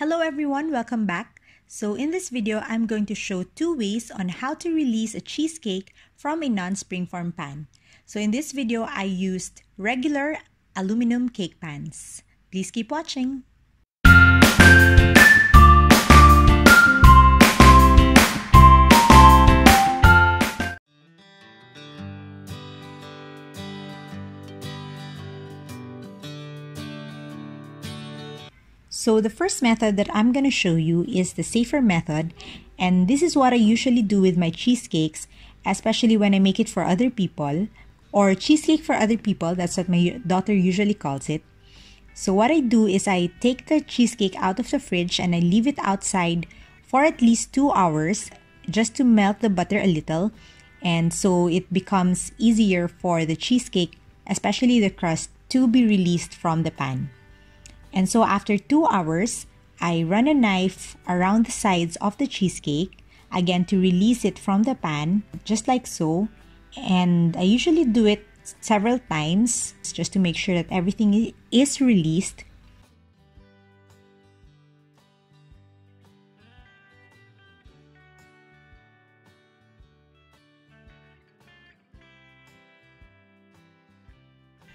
Hello everyone, welcome back. So in this video, I'm going to show two ways on how to release a cheesecake from a non-springform pan. So in this video, I used regular aluminum cake pans. Please keep watching. So the first method that I'm going to show you is the safer method, and this is what I usually do with my cheesecakes, especially when I make it for other people, or cheesecake for other people. That's what my daughter usually calls it. So what I do is I take the cheesecake out of the fridge and I leave it outside for at least 2 hours just to melt the butter a little, and so it becomes easier for the cheesecake, especially the crust, to be released from the pan. And so after 2 hours, I run a knife around the sides of the cheesecake, again to release it from the pan, just like so. And I usually do it several times just to make sure that everything is released.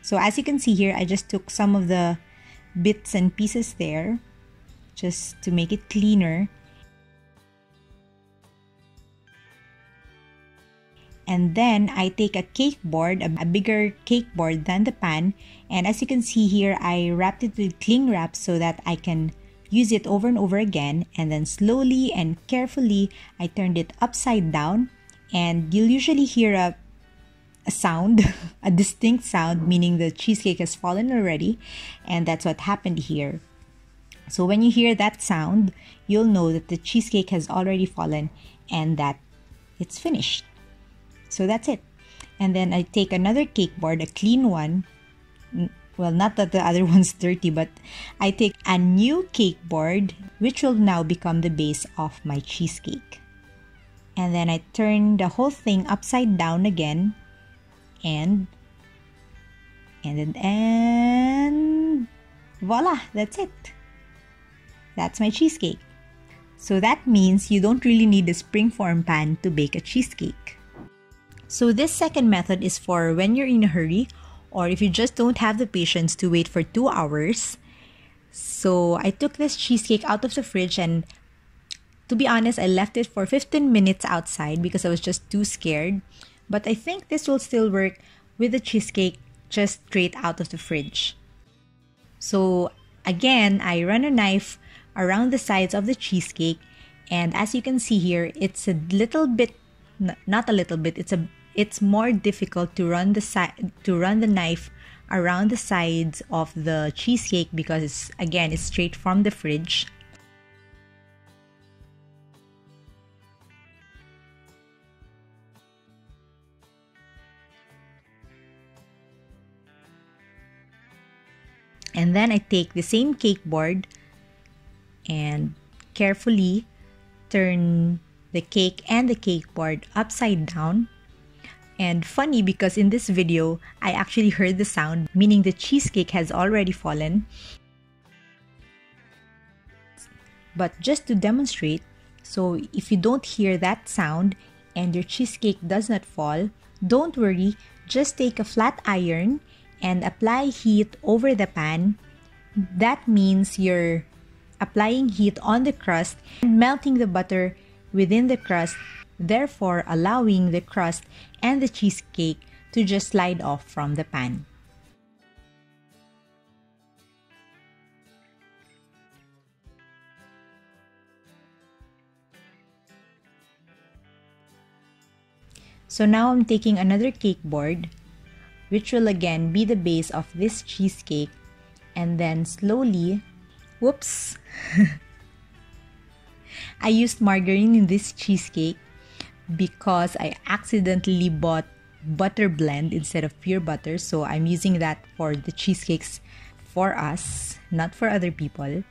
So as you can see here, I just took some of the bits and pieces there just to make it cleaner, and then I take a cake board, a bigger cake board than the pan, and as you can see here, I wrapped it with cling wrap so that I can use it over and over again, and then slowly and carefully I turned it upside down, and you'll usually hear a sound, a distinct sound, meaning the cheesecake has fallen already, and that's what happened here. So when you hear that sound, you'll know that the cheesecake has already fallen and that it's finished. So that's it. And then I take another cake board, a clean one. Well, not that the other one's dirty, but I take a new cake board, which will now become the base of my cheesecake. And then I turn the whole thing upside down again, and voila, that's it. That's my cheesecake. So that means you don't really need a springform pan to bake a cheesecake. So this second method is for when you're in a hurry, or if you just don't have the patience to wait for 2 hours. So I took this cheesecake out of the fridge, and to be honest, I left it for 15 minutes outside because I was just too scared. But I think this will still work with the cheesecake just straight out of the fridge. So again, I run a knife around the sides of the cheesecake, and as you can see here, it's a little bit, not a little bit, it's more difficult to run the knife around the sides of the cheesecake because it's straight from the fridge. And then I take the same cake board and carefully turn the cake and the cake board upside down. And funny, because in this video, I actually heard the sound, meaning the cheesecake has already fallen. But just to demonstrate, so if you don't hear that sound and your cheesecake does not fall, don't worry, just take a flat iron and apply heat over the pan. That means you're applying heat on the crust and melting the butter within the crust, therefore allowing the crust and the cheesecake to just slide off from the pan. So now I'm taking another cake board, which will again be the base of this cheesecake, and then slowly, whoops, I used margarine in this cheesecake because I accidentally bought butter blend instead of pure butter, so I'm using that for the cheesecakes for us, not for other people.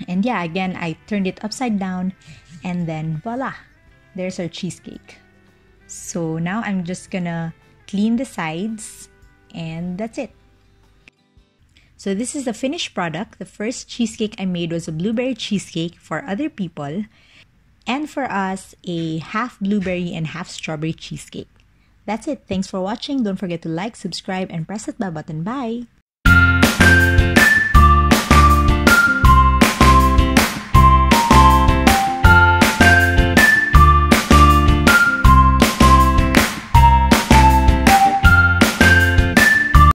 And yeah, again, I turned it upside down, and then voila, there's our cheesecake. So now I'm just gonna clean the sides, and that's it. So this is the finished product. The first cheesecake I made was a blueberry cheesecake for other people. And for us, a half blueberry and half strawberry cheesecake. That's it. Thanks for watching. Don't forget to like, subscribe, and press that bell button. Bye!